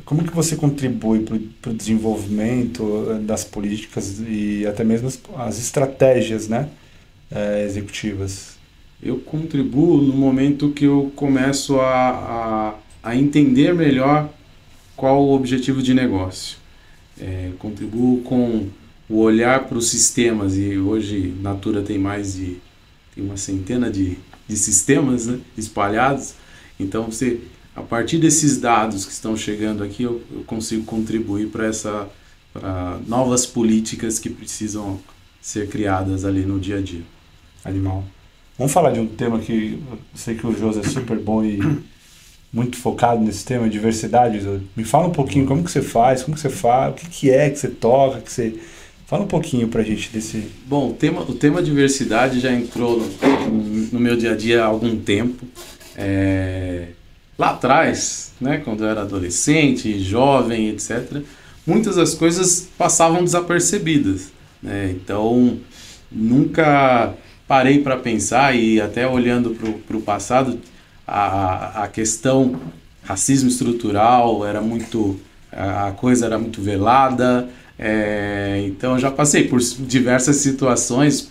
como que você contribui para o desenvolvimento das políticas e até mesmo as estratégias, né, executivas? Eu contribuo no momento que eu começo a entender melhor qual o objetivo de negócio. Contribuo com o olhar para os sistemas, e hoje Natura tem tem uma centena de sistemas, né, espalhados. Então, a partir desses dados que estão chegando aqui, eu consigo contribuir para novas políticas que precisam ser criadas ali no dia a dia. Animal. Vamos falar de um tema que eu sei que o José é super bom e muito focado nesse tema, diversidade. Me fala um pouquinho como que você faz, o que você toca, Fala um pouquinho pra gente desse... Bom, o tema diversidade já entrou no meu dia a dia há algum tempo. Lá atrás, né, quando eu era adolescente, jovem, etc., muitas das coisas passavam desapercebidas, né? Então, nunca parei para pensar, e até olhando para o passado, a questão racismo estrutural a coisa era muito velada. Então eu já passei por diversas situações,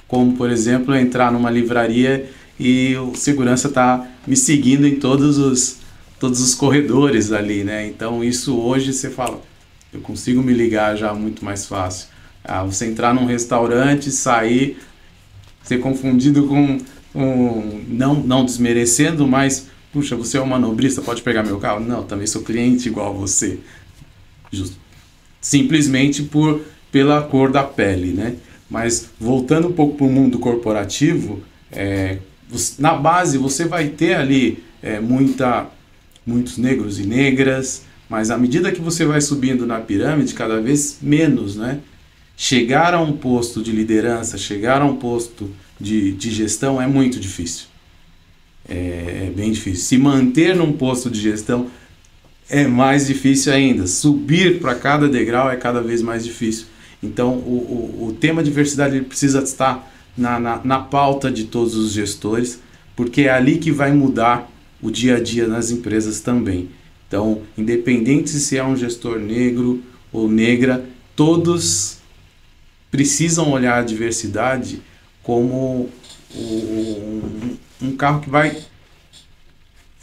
como por exemplo entrar numa livraria e o segurança tá me seguindo em todos os corredores ali, né? Então isso hoje você fala, eu consigo me ligar já muito mais fácil. Você entrar num restaurante, sair, ser confundido com não desmerecendo, mas, puxa, você é um manobrista, pode pegar meu carro? Não, também sou cliente igual a você. Simplesmente pela cor da pele, né? Mas voltando um pouco para o mundo corporativo, na base você vai ter ali muitos negros e negras, mas à medida que você vai subindo na pirâmide, cada vez menos, né? Chegar a um posto de liderança, chegar a um posto de gestão é muito difícil. É bem difícil. Se manter num posto de gestão é mais difícil ainda. Subir para cada degrau é cada vez mais difícil. Então, o tema diversidade ele precisa estar na pauta de todos os gestores, porque é ali que vai mudar o dia a dia nas empresas também. Então, independente se é um gestor negro ou negra, todos precisam olhar a diversidade como um carro que vai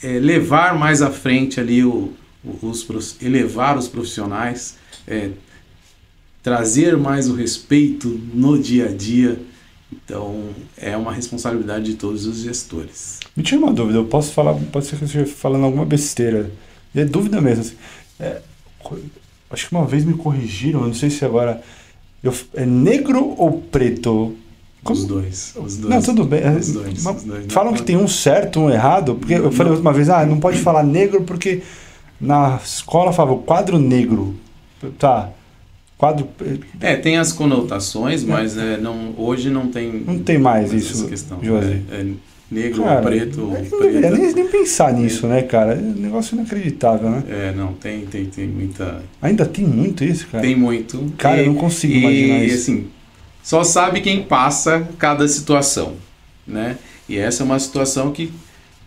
levar mais à frente ali elevar os profissionais, trazer mais o respeito no dia a dia. Então, é uma responsabilidade de todos os gestores. Me tira uma dúvida, pode ser que eu esteja falando alguma besteira. É dúvida mesmo. Assim. Acho que uma vez me corrigiram, não sei se agora... é negro ou preto? Os dois. Não, tudo bem. Os dois. Falam que tem um certo, um errado, porque eu falei uma vez, não pode falar negro porque na escola falava o quadro negro. Tá. Quadro... tem as conotações, mas hoje não tem... Não tem mais isso, questão. José. Negro ou preto. Nem pensar nisso, né, cara? É um negócio inacreditável, né? Não, tem muita... Ainda tem muito isso, cara? Tem muito. Cara, eu não consigo imaginar isso. E assim, só sabe quem passa cada situação, né? E essa é uma situação que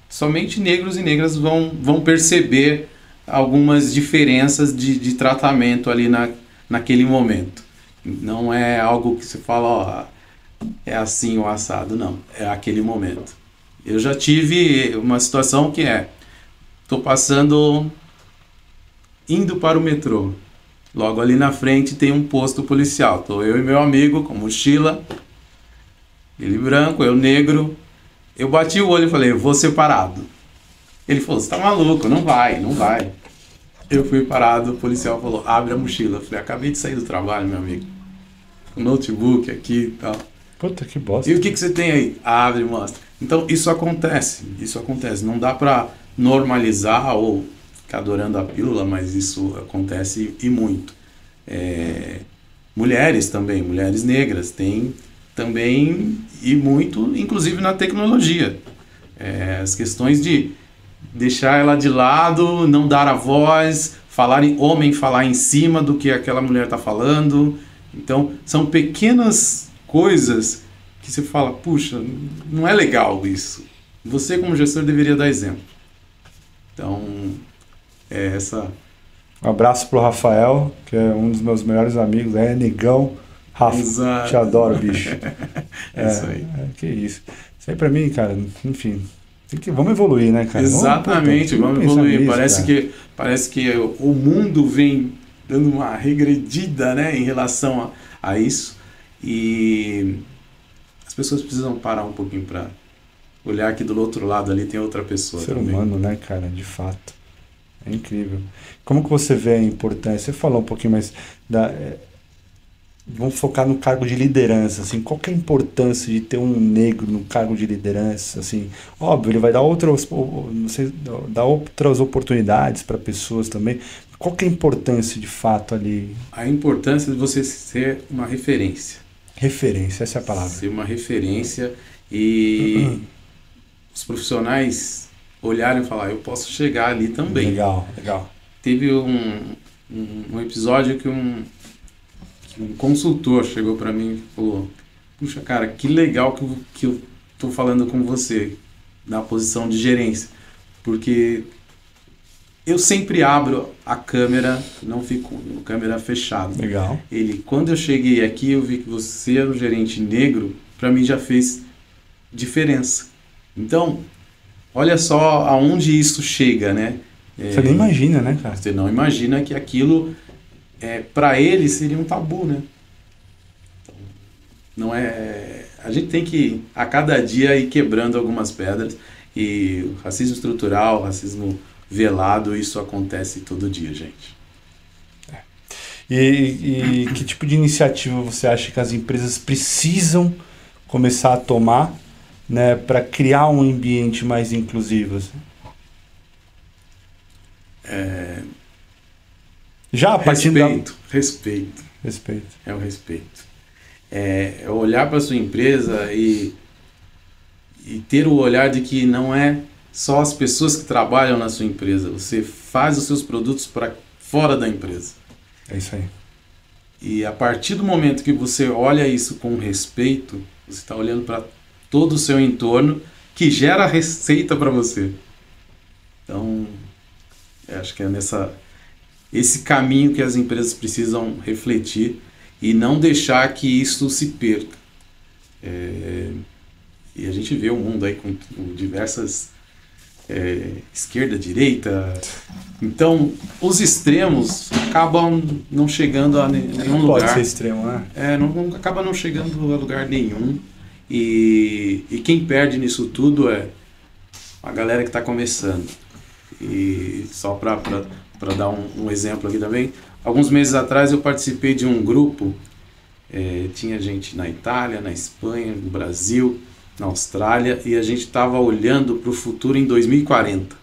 somente negros e negras vão perceber algumas diferenças de tratamento ali naquele momento. Não é algo que você fala, é assim o assado, não. É aquele momento. Eu já tive uma situação que estou indo para o metrô. Logo ali na frente tem um posto policial. Estou eu e meu amigo com mochila, ele branco, eu negro. Eu bati o olho e falei, vou ser parado. Ele falou, você tá maluco, não vai. Eu fui parado, o policial falou, abre a mochila. Eu falei, acabei de sair do trabalho, meu amigo. Com notebook aqui e tal. Puta, que bosta. E o que você tem aí? Abre e mostra. Então, isso acontece. Não dá para normalizar ou ficar adorando a pílula, mas isso acontece e muito. Mulheres também, mulheres negras, tem também e muito, inclusive na tecnologia. As questões de deixar ela de lado, não dar a voz, falar em cima do que aquela mulher está falando. Então, são pequenas coisas que você fala, puxa, não é legal isso. Você, como gestor, deveria dar exemplo. Então, essa... Um abraço pro Rafael, que é um dos meus melhores amigos, negão. Rafa, exato. Te adoro, bicho. Isso aí. Que isso. Isso aí pra mim, cara, enfim... Vamos evoluir, né, cara? Exatamente, vamos evoluir. Nisso, parece que o mundo vem dando uma regredida, né, em relação a isso. E as pessoas precisam parar um pouquinho para olhar que do outro lado ali tem outra pessoa. Ser também. humano, né, cara? De fato. É incrível. Como que você vê a importância? Você falou um pouquinho mais vamos focar no cargo de liderança, assim, qual que é a importância de ter um negro no cargo de liderança, assim, óbvio, ele vai dar outras oportunidades para pessoas também, qual que é a importância de fato ali? A importância de você ser uma referência. Referência, essa é a palavra. Ser uma referência e os profissionais olharem e falar, eu posso chegar ali também. Legal. Teve um episódio que um consultor chegou para mim e falou, puxa, cara, que legal que eu tô falando com você na posição de gerência, porque eu sempre abro a câmera, não fico com a câmera fechada. Legal. Quando eu cheguei aqui, eu vi que você era um gerente negro, para mim já fez diferença. Então, olha só aonde isso chega, né? Você nem imagina, né, cara? Você não imagina que aquilo... para ele seria um tabu, né? Então, não é a gente tem que, a cada dia, ir quebrando algumas pedras. E o racismo estrutural, o racismo velado, isso acontece todo dia, gente. E que tipo de iniciativa você acha que as empresas precisam começar a tomar, né, para criar um ambiente mais inclusivo? Assim? Já a partir Respeito. É o respeito. É olhar para a sua empresa e ter o olhar de que não é só as pessoas que trabalham na sua empresa. Você faz os seus produtos para fora da empresa. É isso aí. E a partir do momento que você olha isso com respeito, você está olhando para todo o seu entorno que gera receita para você. Então, acho que é esse caminho que as empresas precisam refletir e não deixar que isso se perca. E a gente vê o mundo aí com diversas esquerda, direita. Então, os extremos acabam não chegando a nenhum lugar. Pode ser extremo, né? Acaba não chegando a lugar nenhum. E quem perde nisso tudo é a galera que está começando. E só para dar um exemplo aqui também, alguns meses atrás eu participei de um grupo, tinha gente na Itália, na Espanha, no Brasil, na Austrália, e a gente estava olhando para o futuro em 2040.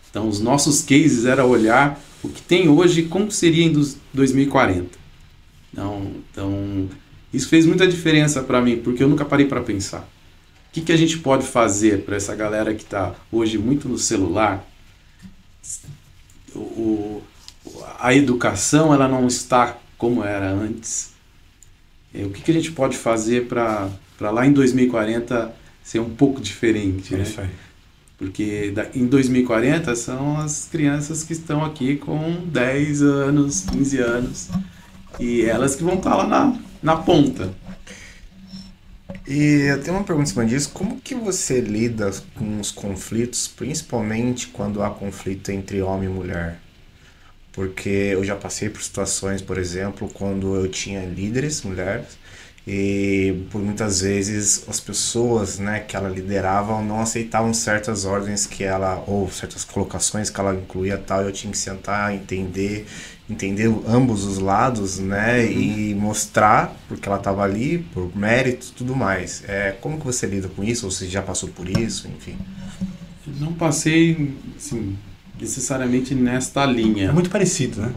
Então, os nossos cases era olhar o que tem hoje e como seria em 2040. Então, isso fez muita diferença para mim, porque eu nunca parei para pensar. O que a gente pode fazer para essa galera que está hoje muito no celular? A educação ela não está como era antes. O que a gente pode fazer para lá em 2040 ser um pouco diferente, né? Isso aí. Porque em 2040 são as crianças que estão aqui com 10 anos, 15 anos, e elas que vão estar lá na ponta. E eu tenho uma pergunta em cima disso. Como que você lida com os conflitos, principalmente quando há conflito entre homem e mulher? Porque eu já passei por situações, por exemplo, quando eu tinha líderes mulheres e por muitas vezes as pessoas, né, que ela liderava não aceitavam certas ordens que ela, ou certas colocações que ela incluía tal, eu tinha que sentar, entender ambos os lados, né, e mostrar porque ela estava ali, por mérito e tudo mais. Como que você lida com isso? Ou você já passou por isso, enfim? Não passei, assim, necessariamente nesta linha. É muito parecido, né?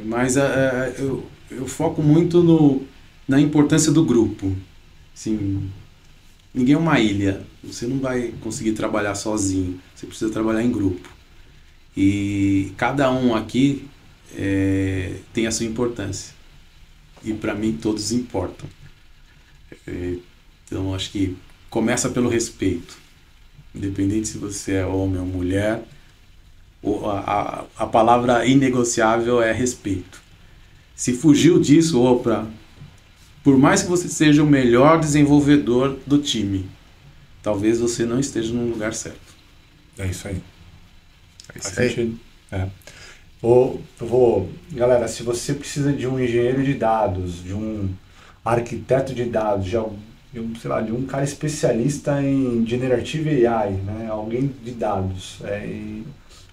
Mas eu foco muito na importância do grupo. Assim, ninguém é uma ilha. Você não vai conseguir trabalhar sozinho. Você precisa trabalhar em grupo. E cada um aqui tem a sua importância. E para mim todos importam. Então acho que começa pelo respeito. Independente se você é homem ou mulher, a palavra inegociável é respeito. Se fugiu disso, por mais que você seja o melhor desenvolvedor do time, talvez você não esteja no lugar certo. É isso aí. É isso Faz aí. sentido. Galera, se você precisa de um engenheiro de dados, de um arquiteto de dados, de um cara especialista em Generative AI, né? Alguém de dados,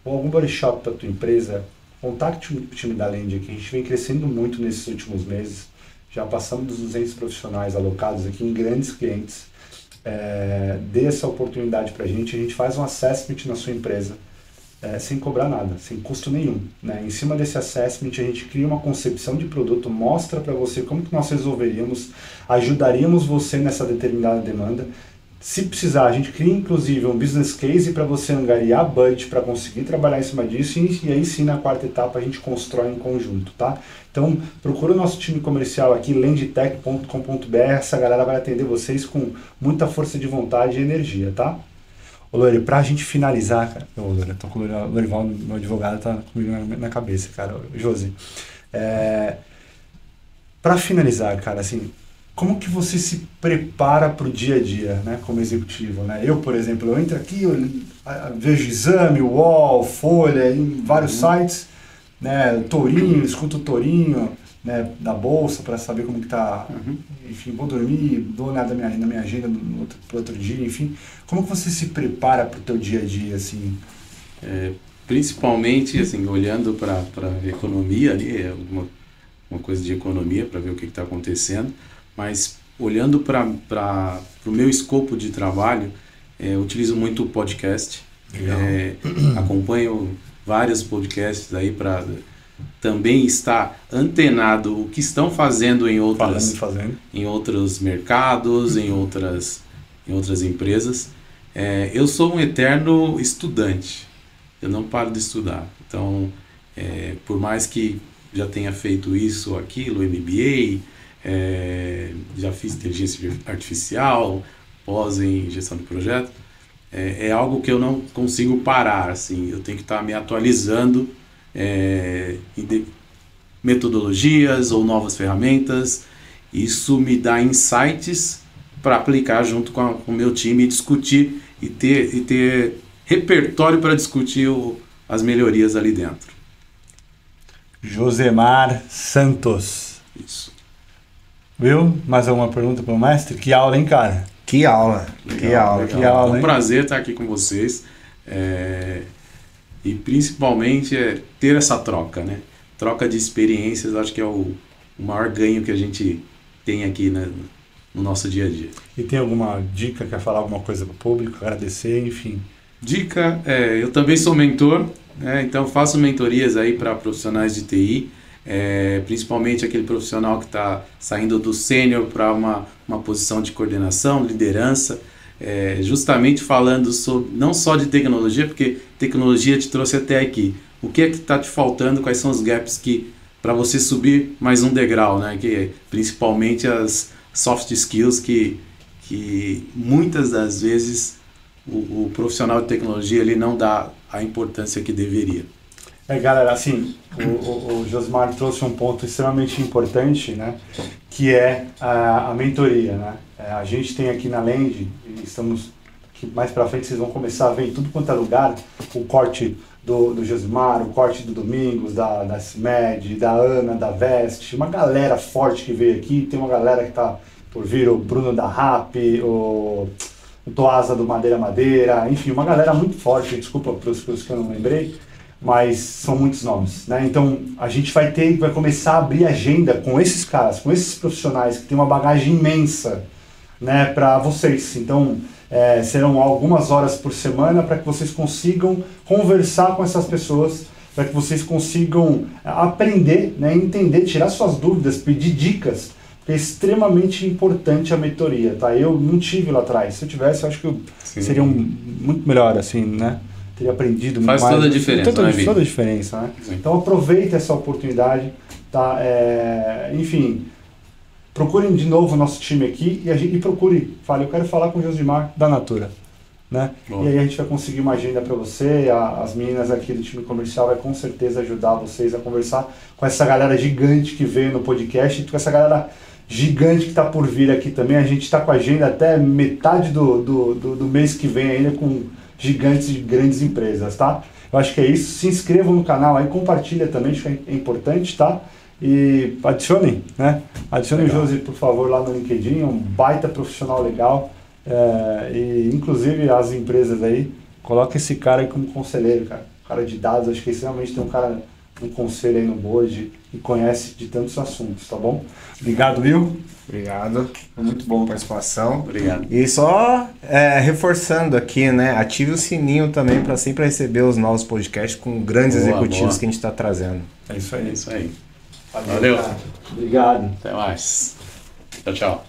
ou algum body shop para a tua empresa, contacte o time da Lend aqui. A gente vem crescendo muito nesses últimos meses. Já passamos dos 200 profissionais alocados aqui em grandes clientes. Dê essa oportunidade para a gente faz um assessment na sua empresa, sem cobrar nada, sem custo nenhum, né? Em cima desse assessment a gente cria uma concepção de produto, mostra para você como que nós resolveríamos, ajudaríamos você nessa determinada demanda. Se precisar, a gente cria inclusive um business case para você angariar budget para conseguir trabalhar em cima disso, e aí sim na quarta etapa a gente constrói em conjunto, tá? Então procura o nosso time comercial aqui, lendtech.com.br, essa galera vai atender vocês com muita força de vontade e energia, tá? Ô Lori, pra gente finalizar, cara, eu tô com o Lorival, meu advogado, tá comigo na cabeça, cara, Josi. Pra finalizar, cara, assim, como que você se prepara para o dia a dia, né, como executivo, né? Eu, por exemplo, eu entro aqui, eu vejo Exame, UOL, Folha, em vários sites, né, Tourinho, escuto Tourinho, né, da bolsa, para saber como que tá, enfim, vou dormir, dou uma olhada na minha agenda pro outro dia, enfim. Como que você se prepara para o teu dia a dia, assim? Principalmente, assim, olhando para a economia ali, uma coisa de economia, para ver o que está acontecendo, mas olhando para o meu escopo de trabalho, eu utilizo muito o podcast, acompanho vários podcasts aí para também estar antenado o que estão fazendo em outros mercados, em outras empresas. Eu sou um eterno estudante, eu não paro de estudar. Então, por mais que já tenha feito isso ou aquilo, MBA, já fiz inteligência artificial, pós em gestão de projeto, é algo que eu não consigo parar, assim, eu tenho que estar me atualizando em metodologias ou novas ferramentas. Isso me dá insights para aplicar junto com o meu time e discutir e ter repertório para discutir as melhorias ali dentro. Josemar Santos. Isso. Viu? Mais alguma pergunta para o mestre? Que aula, hein, cara? Que aula. Legal. É um prazer estar aqui com vocês. E principalmente ter essa troca, né? Troca de experiências, acho que é o maior ganho que a gente tem aqui, né, no nosso dia a dia. E tem alguma dica, quer falar alguma coisa para o público, agradecer, enfim? Dica, eu também sou mentor, né? Então faço mentorias aí para profissionais de TI, principalmente aquele profissional que está saindo do sênior para uma posição de coordenação, liderança, justamente falando sobre, não só de tecnologia, porque tecnologia te trouxe até aqui. O que é que está te faltando? Quais são os gaps para você subir mais um degrau, né? Que principalmente as soft skills que muitas das vezes o profissional de tecnologia ele não dá a importância que deveria. Galera, assim, o Josemar trouxe um ponto extremamente importante, né? Que é a mentoria, né? A gente tem aqui na Lend, que mais pra frente vocês vão começar a ver em tudo quanto é lugar, o corte do Josemar, o corte do Domingos, da CIMED, da Ana, da Vest, uma galera forte que veio aqui, tem uma galera que tá por vir, o Bruno da RAP, o Toasa do Madeira, enfim, uma galera muito forte, desculpa para os que eu não lembrei, mas são muitos nomes, né? Então a gente vai começar a abrir agenda com esses caras, com esses profissionais que têm uma bagagem imensa, né, para vocês. Então serão algumas horas por semana para que vocês consigam conversar com essas pessoas, para que vocês consigam aprender, né, entender, tirar suas dúvidas, pedir dicas. É extremamente importante a mentoria, tá? Eu não tive lá atrás. Se eu tivesse, eu acho que seria muito melhor, assim, né? Teria aprendido muito mais. Faz toda a diferença, toda a diferença, né? Sim. Então aproveite essa oportunidade, tá? Enfim, procurem de novo o nosso time aqui e fale, eu quero falar com o Josemar da Natura, né? E aí a gente vai conseguir uma agenda para você, as meninas aqui do time comercial vai com certeza ajudar vocês a conversar com essa galera gigante que veio no podcast e com essa galera gigante que está por vir aqui também. A gente está com a agenda até metade do mês que vem ainda com gigantes de grandes empresas, tá? Eu acho que é isso. Se inscrevam no canal aí, compartilha também, acho que é importante, tá? E adicionem, né? Adicionem o Josi, por favor, lá no LinkedIn, um baita profissional legal. E inclusive as empresas aí, coloca esse cara aí como conselheiro, cara de dados. Acho que realmente tem um conselho aí no board e conhece de tantos assuntos, tá bom? Obrigado, Will. Obrigado. Foi muito bom a participação. Obrigado. E só reforçando aqui, né? Ative o sininho também para sempre receber os novos podcasts com grandes executivos que a gente está trazendo. É isso aí. É isso aí. Valeu. Obrigado. Até mais. Tchau, tchau.